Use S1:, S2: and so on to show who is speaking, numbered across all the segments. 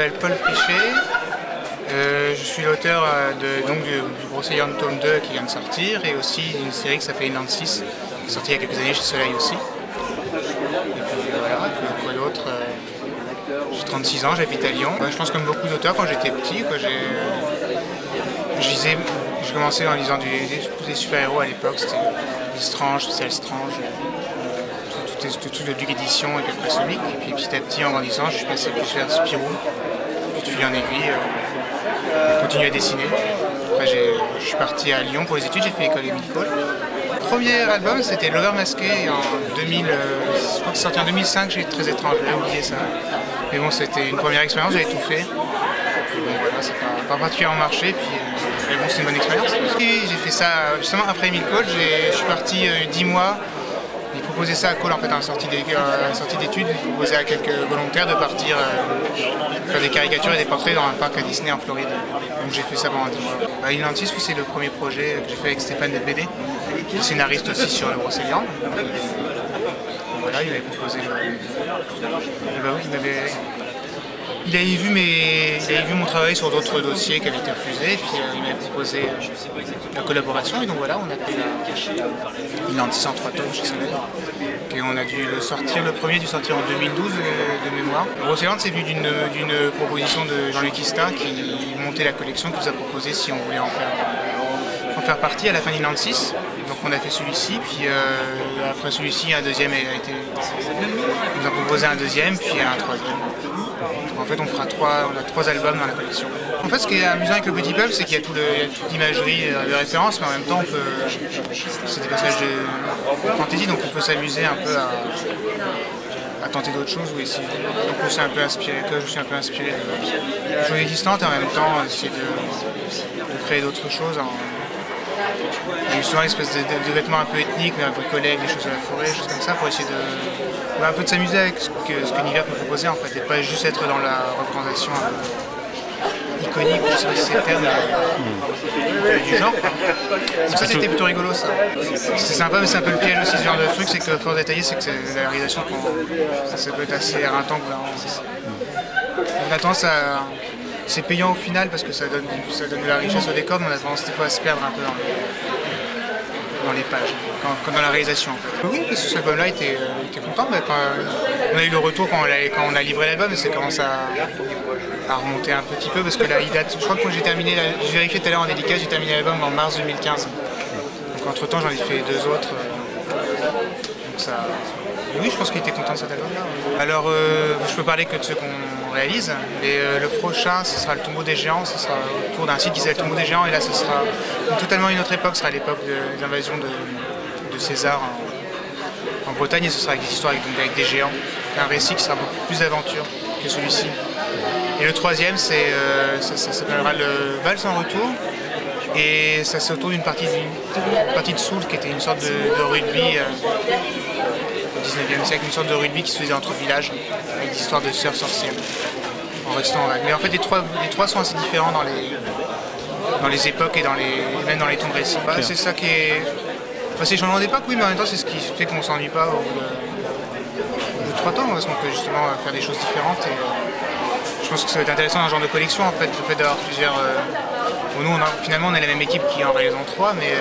S1: m'appelle Paul Frichet. Je suis l'auteur du Brocéliande tome 2 qui vient de sortir et aussi d'une série qui s'appelle Inland 6, qui est sortie il y a quelques années chez Soleil aussi. Et puis voilà, quoi d'autre j'ai 36 ans, j'habite à Lyon. Je pense comme beaucoup d'auteurs, quand j'étais petit, j'ai commencé en lisant des super-héros à l'époque, c'était Strange, Social Strange, toute la Duc Édition et quelques comics. Et puis petit à petit, en grandissant, je suis passé plus vers Spirou, puis de fil en aiguille, j'ai continué à dessiner. Après, je suis parti à Lyon pour les études, j'ai fait l'école Émile Cole. Le premier album, c'était Lover Masqué en 2000, je crois que c'est sorti en 2005, j'ai Très étrange, j'avais oublié ça. Mais bon, c'était une première expérience, j'avais tout fait. Bon, voilà, ça n'a pas particulièrement marché, puis bon, c'est une bonne expérience. J'ai fait ça justement après Émile Cole, je suis parti 10 mois. Il proposait ça à Cole en fait, à la sortie d'études, il proposait à quelques volontaires de partir faire des caricatures et des portraits dans un parc à Disney en Floride. Donc j'ai fait ça pendant 10 mois. Inland 6, c'est le premier projet que j'ai fait avec Stéphane Delbédé, scénariste aussi sur le Brocéliande. Voilà, il m'avait proposé il avait vu mon travail sur d'autres dossiers qui avaient été refusés, et puis il m'avait proposé la collaboration, et donc voilà, on a fait Inland 6 en 3 tomes chez Soleil. Et on a dû le sortir, le premier a dû sortir en 2012 de mémoire. Le Brocéliande, c'est venu d'une proposition de Jean-Luc Istin qui montait la collection, qui nous a proposé si on voulait en faire partie à la fin d'Inland 6. Donc on a fait celui-ci, puis après celui-ci, un deuxième on nous a proposé un deuxième, puis un troisième. Donc en fait, on a 3 albums dans la collection. En fait, ce qui est amusant avec le Petit Peuple, c'est qu'il y a toute l'imagerie de référence, mais en même temps, c'est des passages de fantasy, donc on peut s'amuser un peu à tenter d'autres choses. Donc je suis un peu inspiré de choses existantes et en même temps essayer de créer d'autres choses. Il y a souvent une espèce de vêtements un peu ethniques, mais un peu collègues, des choses de la forêt, des choses comme ça, pour essayer un peu de s'amuser avec ce que l'univers peut proposer en fait, et pas juste être dans la représentation iconique, je sais pas si c'est le terme, du genre. Donc ça c'était plutôt rigolo ça. C'est sympa, mais c'est un peu le piège aussi ce genre de truc, c'est que force détailler, c'est que la réalisation, ça peut être assez éreintant. On a tendance à... C'est payant au final parce que ça donne de la richesse au décor, mais on a tendance des fois à se perdre un peu dans les pages, comme dans la réalisation en fait. Oui, parce que cet album-là était content, mais quand on a eu le retour quand on a livré l'album, ça commence à remonter un petit peu parce que là il date, je crois que quand j'ai vérifié tout à l'heure en dédicace, j'ai terminé l'album en mars 2015. Donc entre temps j'en ai fait 2 autres. Donc ça... Oui, je pense qu'il était content de cet album-là. Alors, je peux parler que de ceux qu'on réalise, mais le prochain, ce sera le Tombeau des Géants, ce sera autour d'un site qui s'appelle le Tombeau des Géants, et là, ce sera totalement une autre époque, ce sera l'époque de l'invasion de César en Bretagne, et ce sera avec des histoires avec des géants. Un récit qui sera beaucoup plus d'aventure que celui-ci. Et le troisième, ça s'appellera le Valse en retour, et ça c'est autour d'une partie de Soule, qui était une sorte de rugby. Au 19e siècle, une sorte de rugby qui se faisait entre villages, avec des histoires de sœurs sorcières, en restant en vague. Mais en fait, les trois sont assez différents dans les époques et même dans les tons de récit. C'est ça qui est... Enfin, c'est changeant d'époque, oui, mais en même temps, c'est ce qui fait qu'on ne s'ennuie pas au bout de 3 tomes, parce qu'on peut justement faire des choses différentes. Et je pense que ça va être intéressant dans ce genre de collection, en fait, le fait d'avoir plusieurs... Bon, nous, finalement, on est la même équipe qui en réalise 3, mais...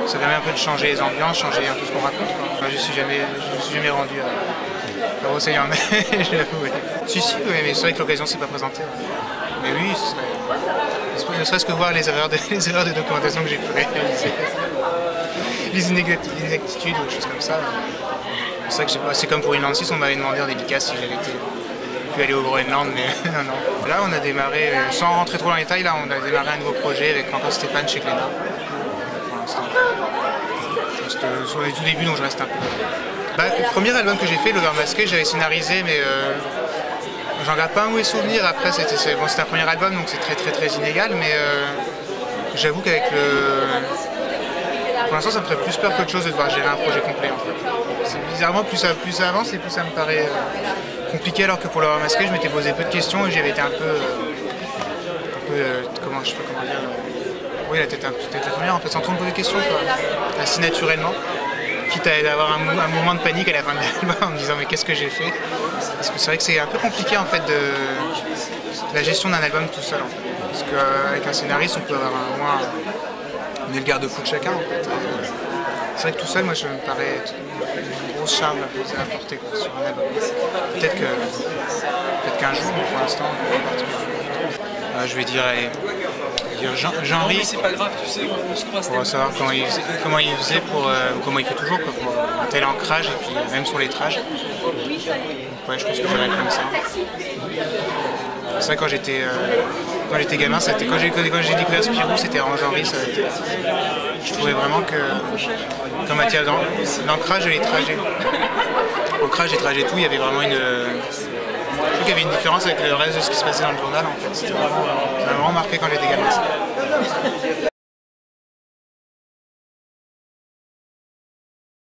S1: ça permet un peu de changer les ambiances, changer un peu ce qu'on raconte. Enfin, je ne suis jamais rendu à Brocéliande, mais j'avoue. Oui. Si, oui, mais c'est vrai que l'occasion ne s'est pas présentée. Mais oui, ne serait-ce que voir les erreurs de documentation que j'ai pu réaliser. Les inexactitudes ou des choses comme ça. C'est vrai que c'est comme pour Inland 6, on m'avait demandé en dédicace si j'avais pu aller au Groenland, mais non. Là, on a démarré, sans rentrer trop dans les détails, là, on a démarré un nouveau projet avec encore Stéphane chez Glénat. Sur les tout débuts, donc je reste un peu. Le premier album que j'ai fait, Lover Masqué, j'avais scénarisé, mais j'en garde pas un mauvais souvenir. Après, c'était un premier album, donc c'est très inégal, mais j'avoue qu'avec pour l'instant, ça me ferait plus peur qu'autre chose de devoir gérer un projet complet. En fait. Bizarrement, plus ça avance et plus ça me paraît compliqué, alors que pour Lover Masqué, je m'étais posé peu de questions et j'avais été un peu comment dire. Oui, la tête la première, en fait, sans trop me poser de questions, quoi. Assez naturellement. Quitte à avoir un moment de panique à la fin de l'album en me disant mais qu'est-ce que j'ai fait? Parce que c'est vrai que c'est un peu compliqué en fait la gestion d'un album tout seul en fait. Parce qu'avec un scénariste, on peut avoir on est le garde-fou de chacun en fait. C'est vrai que tout seul, moi, je me paraît être une grosse charge à poser à porter quoi, sur un album. Peut-être qu'un jour, mais pour l'instant, je vais dire, allez,
S2: Non, mais c'est pas grave, tu sais, on se croise.
S1: pour savoir comment il faisait comment il fait toujours quoi, pour un tel ancrage et puis même sur les lettrage. Ouais, je pense que j'irais comme ça. C'est vrai quand j'étais gamin, quand j'ai découvert Spirou, c'était Orange-Henri. Je trouvais vraiment qu'en matière d'ancrage et les trajets, tout, il y avait vraiment je trouve qu'il y avait une différence avec le reste de ce qui se passait dans le journal en fait. Ça m'a vraiment marqué quand j'étais gamin.